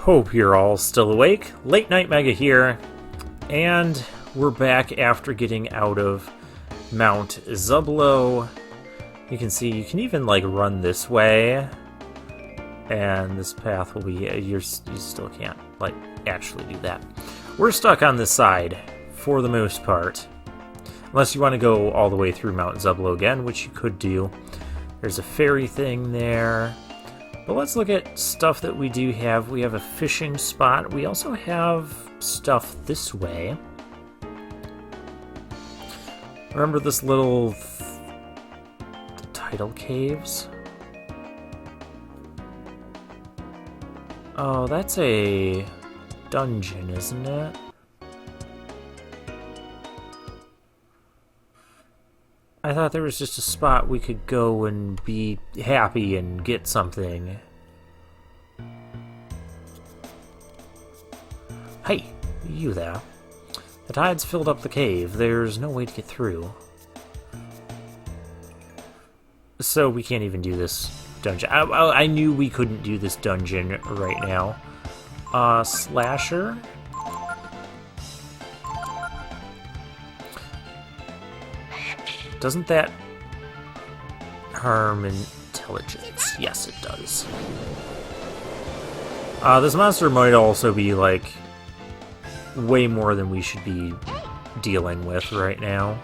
Hope you're all still awake. Late Night Mega here, and we're back after getting out of Mount Zublo. You can see you can even like run this way, and this path will be you still can't like actually do that. We're stuck on this side for the most part, unless you want to go all the way through Mount Zublo again, which you could do. There's a ferry thing there. But let's look at stuff that we do have. We have a fishing spot. We also have stuff this way. Remember this little tidal caves? Oh, that's a dungeon, isn't it? I thought there was just a spot we could go and be happy and get something. Hey, you there. The tide's filled up the cave. There's no way to get through. So we can't even do this dungeon. I knew we couldn't do this dungeon right now. Slasher? Doesn't that harm intelligence? Yes, it does. This monster might also be, like, way more than we should be dealing with right now.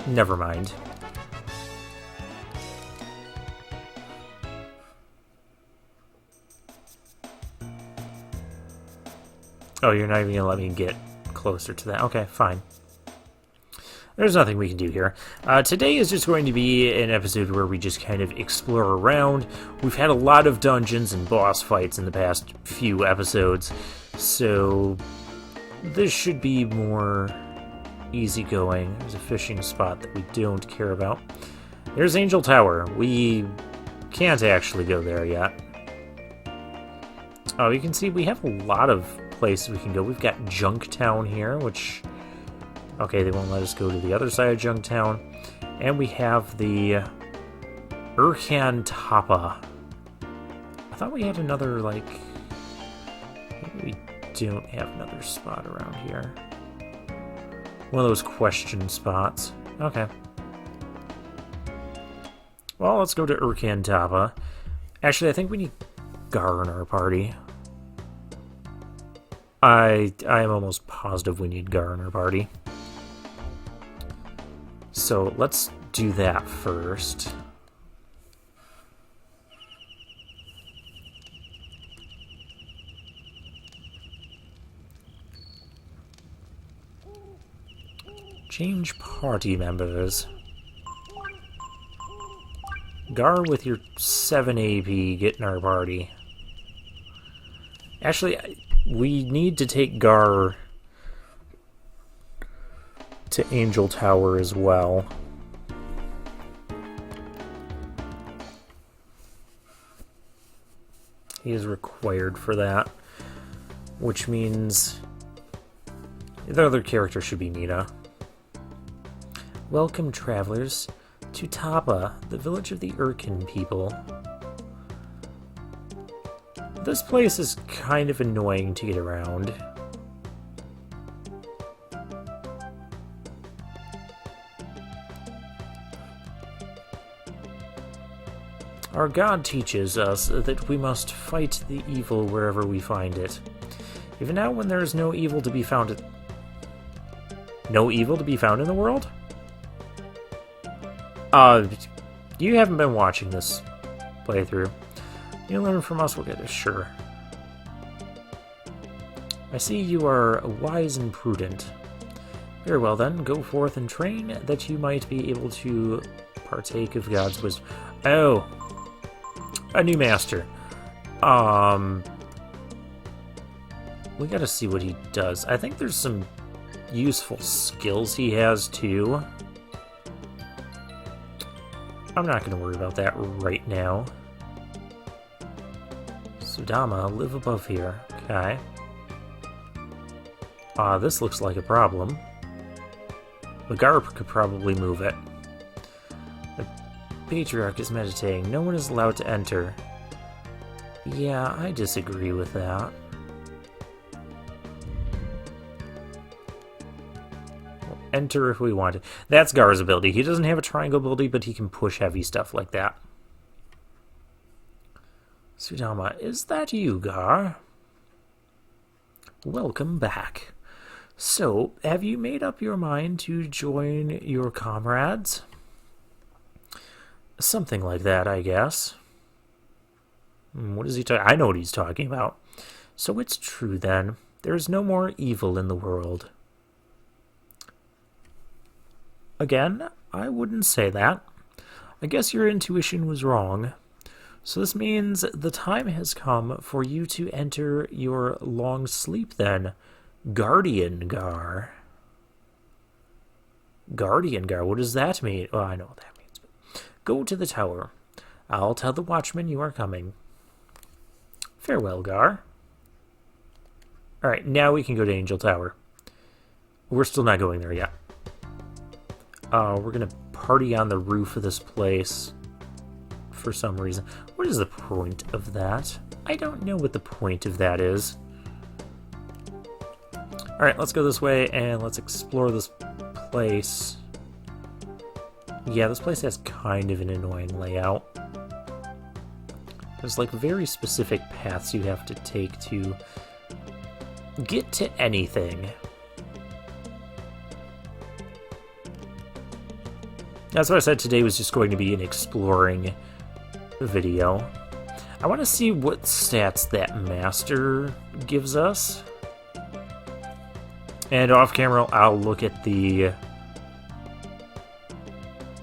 Never mind. Oh, you're not even gonna let me get closer to that. Okay, fine. There's nothing we can do here. Today is just going to be an episode where we just kind of explore around. We've had a lot of dungeons and boss fights in the past few episodes, so this should be more easygoing. There's a fishing spot that we don't care about. There's Angel Tower. We can't actually go there yet. Oh, you can see we have a lot of places we can go. We've got Junktown here, which... Okay, they won't let us go to the other side of Junktown. And we have the Urkan Tapa. I thought we had another, like... Maybe we don't have another spot around here. One of those question spots. Okay. Well, let's go to Urkan Tapa. Actually, I think we need Gar in our party. I am almost positive we need Gar in our party. So let's do that first. Change party members. Gar with your 7 AP, get in our party. Actually, we need to take Gar to Angel Tower as well. He is required for that, which means the other character should be Nina. Welcome, travelers, to Tapa, the village of the Urkan people. This place is kind of annoying to get around. Our God teaches us that we must fight the evil wherever we find it. Even now, when there is no evil to be found no evil to be found in the world? You haven't been watching this playthrough. You learn from us, we'll get it, sure. I see you are wise and prudent. Very well then, go forth and train that you might be able to partake of God's wisdom. Oh! A new master. We gotta see what he does. I think there's some useful skills he has, too. I'm not gonna worry about that right now. Sudama, live above here. Okay. This looks like a problem. The Garp could probably move it. The Patriarch is meditating. No one is allowed to enter. Yeah, I disagree with that. We'll enter if we want to. That's Gar's ability. He doesn't have a triangle ability, but he can push heavy stuff like that. Sudama, is that you, Gar? Welcome back. So, have you made up your mind to join your comrades? Something like that, I guess. What is he talking? I know what he's talking about. So it's true then. There is no more evil in the world. Again, I wouldn't say that. I guess your intuition was wrong. So this means the time has come for you to enter your long sleep then, Guardian Gar. Guardian Gar, what does that mean? Oh, I know what that means. Go to the tower. I'll tell the watchman you are coming. Farewell, Gar. Alright, now we can go to Angel Tower. We're still not going there yet. We're gonna party on the roof of this place for some reason. What is the point of that? I don't know what the point of that is. Alright, let's go this way and let's explore this place. Yeah, this place has kind of an annoying layout. There's like very specific paths you have to take to get to anything. That's what I said today was just going to be an exploring video. I want to see what stats that master gives us. And off camera, I'll look at the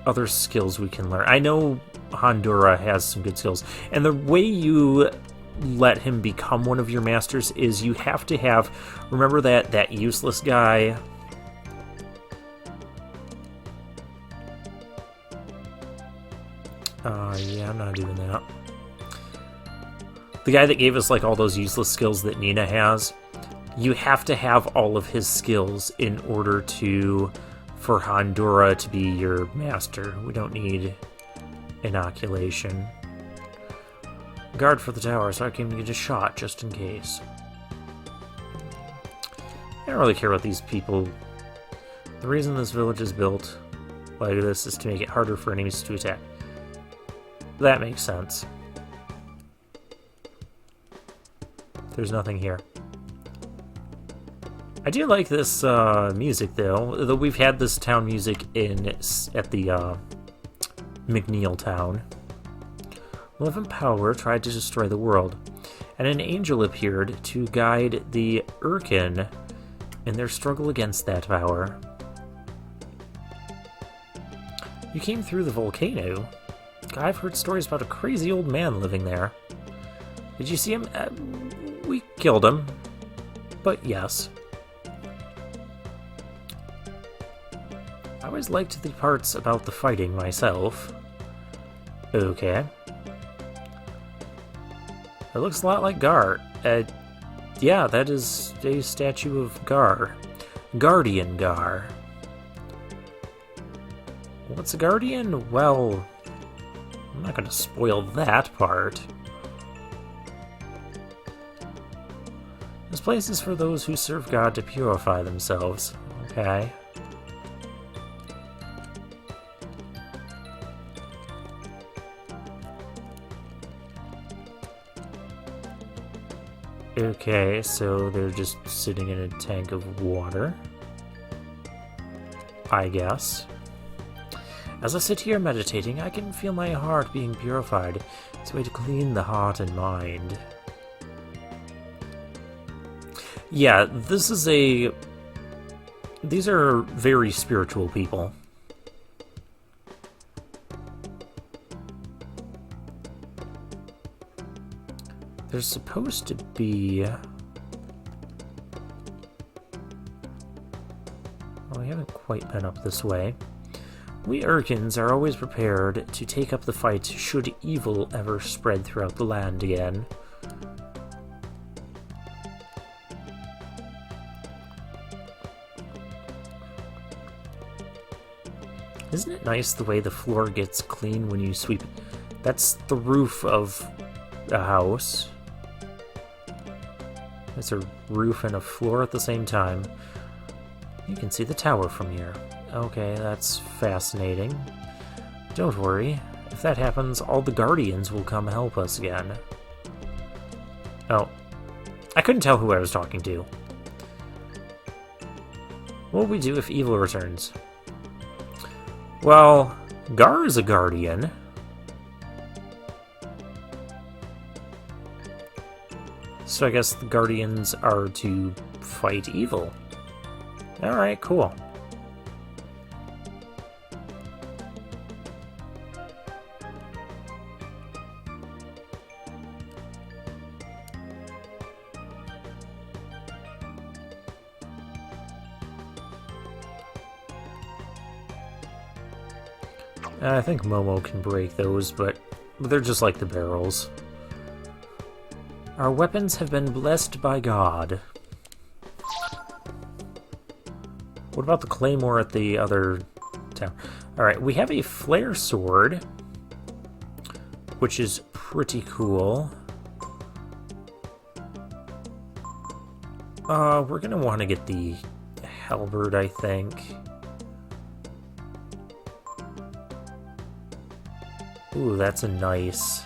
other skills we can learn. I know Honduras has some good skills. And the way you let him become one of your masters is you have to have... Remember that useless guy? Yeah, I'm not doing that. The guy that gave us like all those useless skills that Nina has, you have to have all of his skills in order for Honduras to be your master. We don't need inoculation. Guard for the tower, so I can get a shot just in case. I don't really care about these people. The reason this village is built like this is to make it harder for enemies to attack. That makes sense. There's nothing here. I do like this music, though we've had this town music at the McNeil town. Malevolent power tried to destroy the world, and an angel appeared to guide the Urkan in their struggle against that power. You came through the volcano. I've heard stories about a crazy old man living there. Did you see him? We killed him. But yes. I always liked the parts about the fighting myself. Okay. It looks a lot like Gar. Yeah, that is a statue of Gar. Guardian Gar. What's a guardian? Well, I'm not going to spoil that part. This place is for those who serve God to purify themselves. Okay. Okay, so they're just sitting in a tank of water, I guess. As I sit here meditating, I can feel my heart being purified. It's a way to clean the heart and mind. Yeah, these are very spiritual people. There's supposed to be... Well, we haven't quite been up this way. We Urkans are always prepared to take up the fight should evil ever spread throughout the land again. Isn't it nice the way the floor gets clean when you sweep it? That's the roof of a house. It's a roof and a floor at the same time. You can see the tower from here. Okay, that's fascinating. Don't worry. If that happens, all the Guardians will come help us again. Oh. I couldn't tell who I was talking to. What will we do if evil returns? Well, Gar is a Guardian. So I guess the Guardians are to fight evil. Alright, cool. I think Momo can break those, but they're just like the barrels. Our weapons have been blessed by God. What about the claymore at the other town? Alright, we have a flare sword, which is pretty cool. We're gonna want to get the halberd, I think. Ooh, that's a nice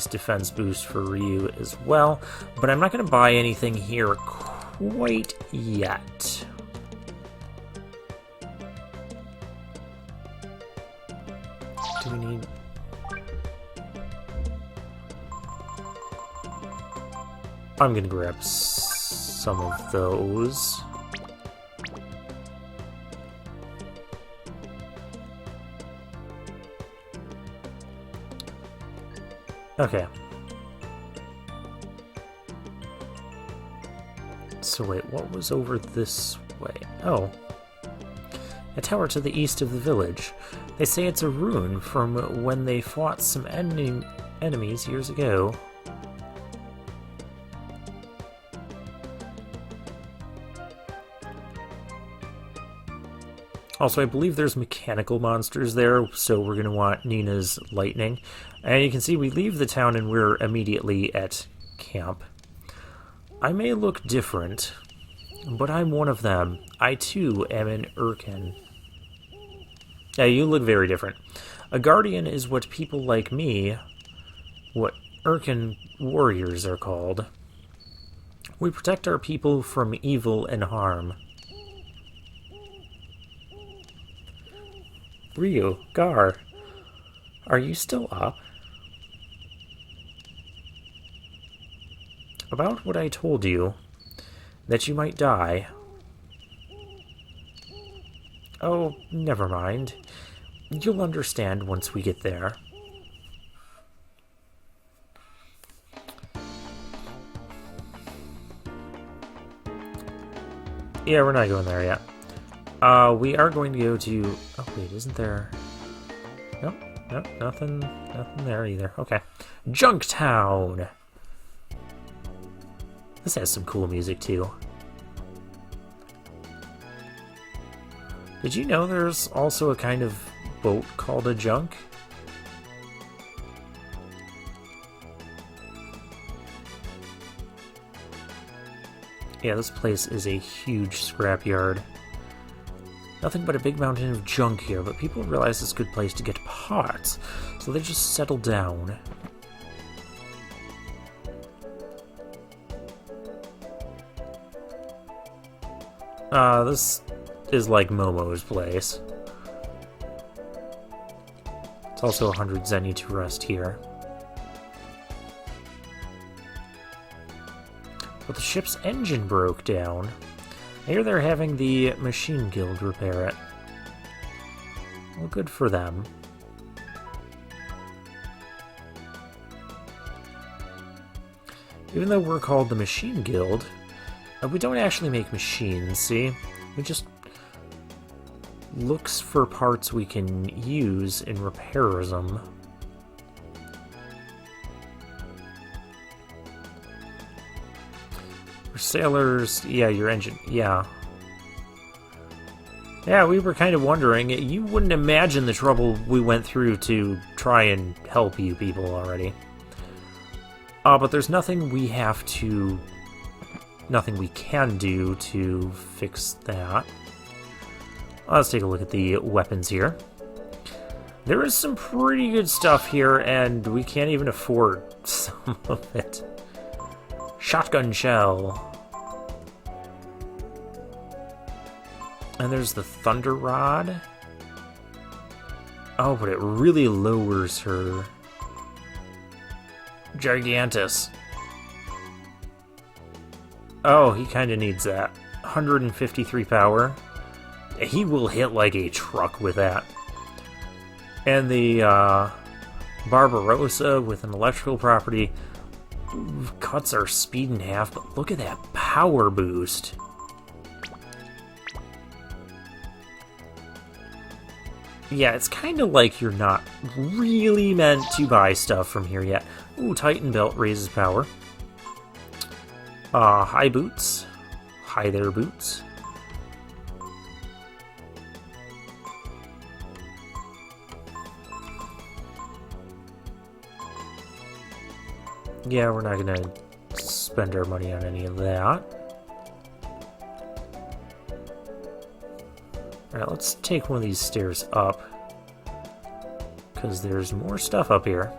defense boost for Ryu as well. But I'm not going to buy anything here quite yet. Do we need... I'm going to grab some of those. Okay. So wait, what was over this way? Oh. A tower to the east of the village. They say it's a ruin from when they fought some enemies years ago. Also, I believe there's mechanical monsters there, so we're going to want Nina's lightning. And you can see we leave the town and we're immediately at camp. I may look different, but I'm one of them. I too am an Urkan. Yeah, you look very different. A guardian is what people like me, what Urkan warriors are called. We protect our people from evil and harm. Ryu, Gar, are you still up? About what I told you, that you might die. Oh, never mind. You'll understand once we get there. Yeah, we're not going there yet. We are going to go to... Oh, wait, isn't there... Nope, nothing there either. Okay. Junktown! This has some cool music, too. Did you know there's also a kind of boat called a junk? Yeah, this place is a huge scrapyard. Nothing but a big mountain of junk here, but people realize it's a good place to get parts, so they just settle down. This is like Momo's place. It's also 100 zenny to rest here. But the ship's engine broke down. I hear they're having the Machine Guild repair it. Well, good for them. Even though we're called the Machine Guild, we don't actually make machines, see? We just looks for parts we can use and repairs them. For sailors, yeah, your engine, yeah. Yeah, we were kind of wondering. You wouldn't imagine the trouble we went through to try and help you people already. But there's nothing we can do to fix that. Let's take a look at the weapons here. There is some pretty good stuff here, and we can't even afford some of it. Shotgun shell. And there's the thunder rod. Oh, but it really lowers her. Gigantus. Oh, he kind of needs that. 153 power. He will hit like a truck with that. And the Barbarossa with an electrical property cuts our speed in half, but look at that power boost. Yeah, it's kind of like you're not really meant to buy stuff from here yet. Ooh, Titan Belt raises power. High boots. Hi there, boots. Yeah, we're not gonna spend our money on any of that. Alright, let's take one of these stairs up, because there's more stuff up here.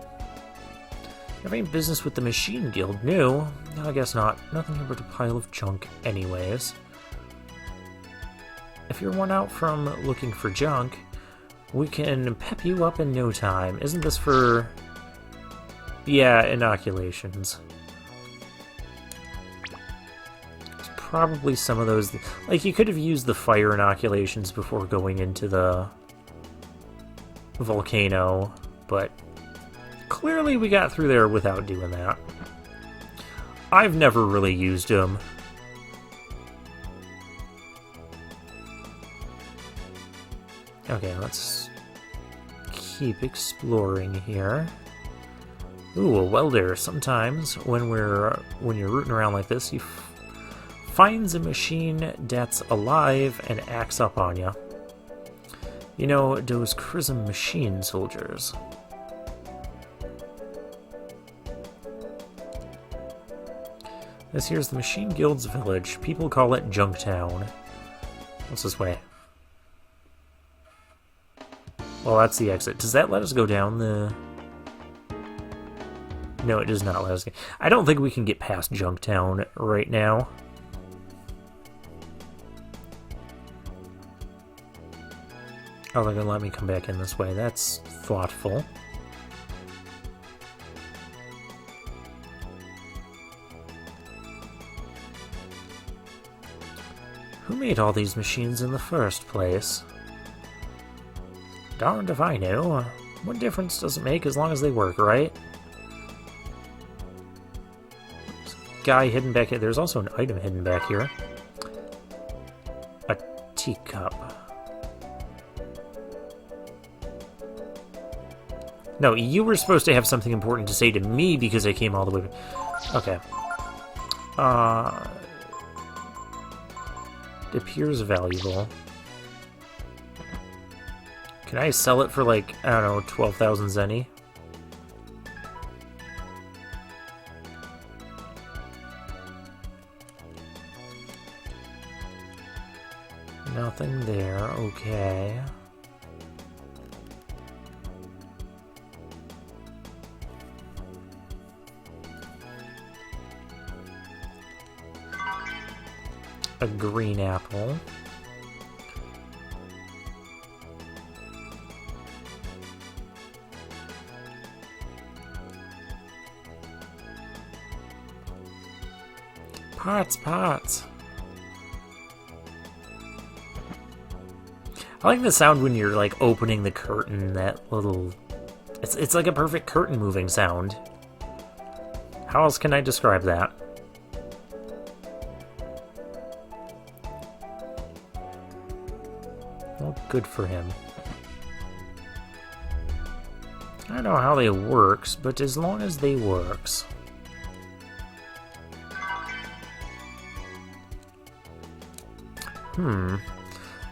Have any business with the Machine Guild? No, I guess not. Nothing here but a pile of junk anyways. If you're one out from looking for junk, we can pep you up in no time. Isn't this for... yeah, inoculations. There's probably some of those... like, you could have used the fire inoculations before going into the volcano, but clearly we got through there without doing that. I've never really used them. Okay, let's keep exploring here. Ooh, a welder. Sometimes when you're rooting around like this, you finds a machine that's alive and acts up on you. You know, those Chrism machine soldiers. This here's the Machine Guild's village. People call it Junktown. What's this way? Well, that's the exit. Does that let us go down the... no, it does not let us get... I don't think we can get past Junktown right now. Oh, they're gonna let me come back in this way. That's thoughtful. Who made all these machines in the first place? Darned if I know. What difference does it make as long as they work, right? Guy hidden back here. There's also an item hidden back here. A teacup. No, you were supposed to have something important to say to me because I came all the way... okay. It appears valuable. Can I sell it for, like, I don't know, 12,000 zenny? Nothing there, okay. A green apple. Pots. I like the sound when you're, like, opening the curtain, that little... It's like a perfect curtain moving sound. How else can I describe that? Well, good for him. I don't know how they works, but as long as they works.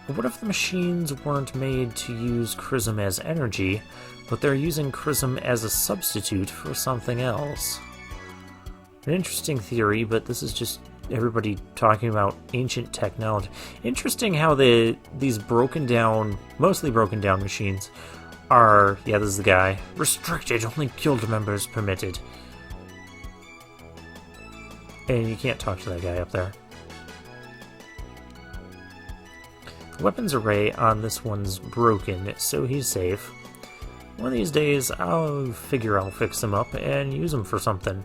What if the machines weren't made to use Chrism as energy, but they're using Chrism as a substitute for something else? An interesting theory, but this is just everybody talking about ancient technology. Interesting how these broken down, mostly broken down machines are, yeah, this is the guy, restricted, only guild members permitted. And you can't talk to that guy up there. The weapons array on this one's broken, so he's safe. One of these days, I'll fix him up and use him for something.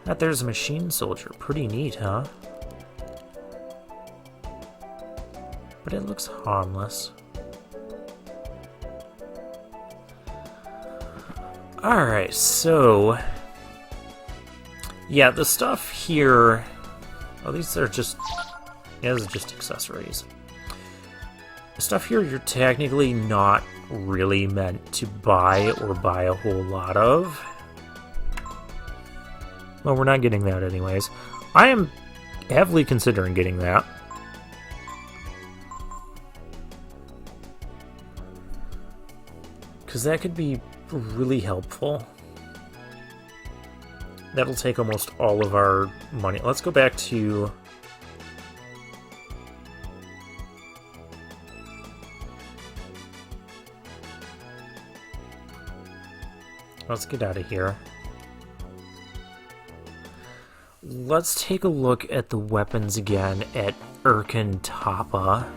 That there's a machine soldier. Pretty neat, huh? But it looks harmless. Alright, so... yeah, the stuff here... oh, these are just... yeah, these are just accessories. The stuff here you're technically not really meant to buy or buy a whole lot of. Well, we're not getting that anyways. I am heavily considering getting that. Because that could be really helpful. That'll take almost all of our money. Let's go back to... let's get out of here. Let's take a look at the weapons again at Urkan Tapa.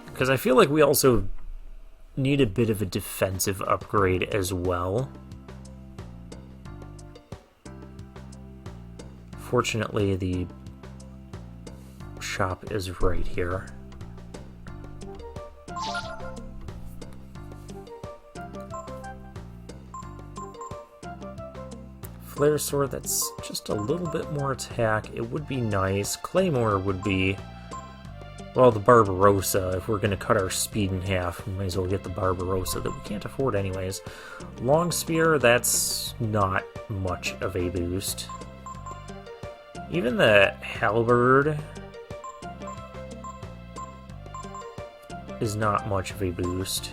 Because I feel like we also need a bit of a defensive upgrade as well. Fortunately, the shop is right here. Flare sword, that's just a little bit more attack. It would be nice. Claymore would be... well, the Barbarossa, if we're going to cut our speed in half, we might as well get the Barbarossa that we can't afford anyways. Long Spear, that's not much of a boost. Even the Halberd is not much of a boost.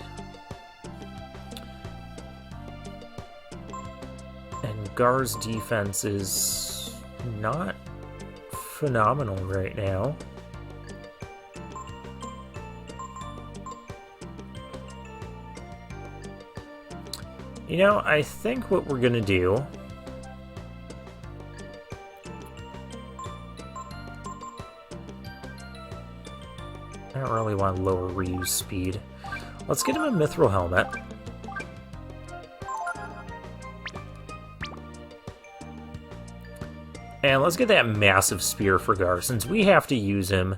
And Gar's defense is not phenomenal right now. You know, I think what we're gonna do... I don't really want to lower Ryu's speed. Let's get him a Mithril Helmet. And let's get that massive spear for Gar. Since we have to use him,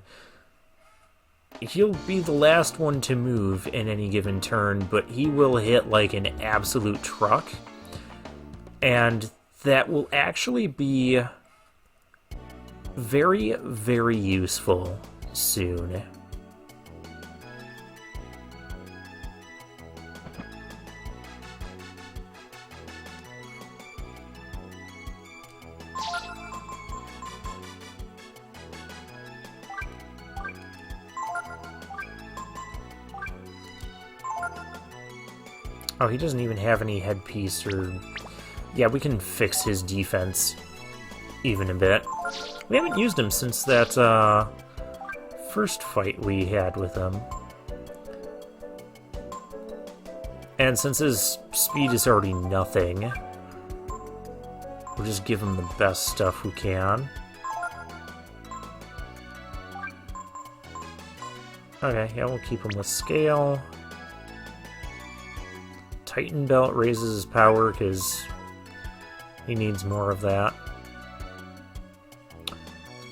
he'll be the last one to move in any given turn, but he will hit like an absolute truck. And that will actually be very, very useful soon. Oh, he doesn't even have any headpiece or... yeah, we can fix his defense even a bit. We haven't used him since that first fight we had with him. And since his speed is already nothing, we'll just give him the best stuff we can. Okay, yeah, we'll keep him with scale. Titan Belt raises his power because he needs more of that.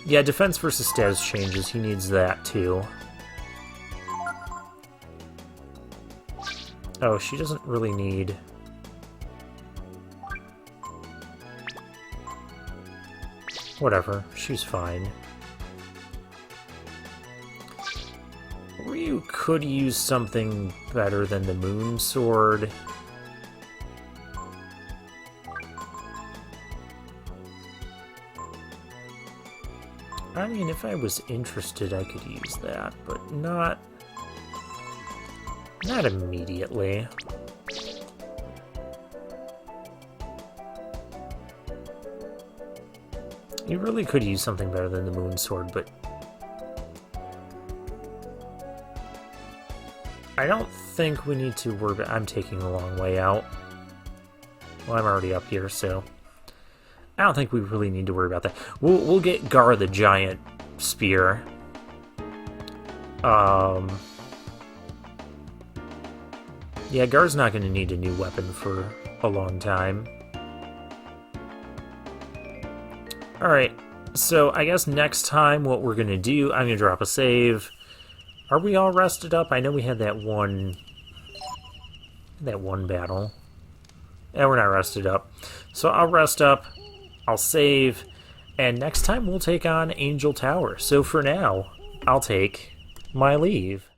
Yeah, defense versus status changes. He needs that too. Oh, she doesn't really need... whatever, she's fine. Ryu could use something better than the Moon Sword. I mean, if I was interested, I could use that, but not immediately. You really could use something better than the Moon Sword, but I don't think we need to worry about... I'm taking the long way out. Well, I'm already up here, so I don't think we really need to worry about that. We'll get Gar the giant spear. Yeah, Gar's not going to need a new weapon for a long time. Alright, so I guess next time what we're going to do, I'm going to drop a save. Are we all rested up? I know we had that one battle. Yeah, we're not rested up. So I'll rest up, I'll save, and next time we'll take on Angel Tower. So for now, I'll take my leave.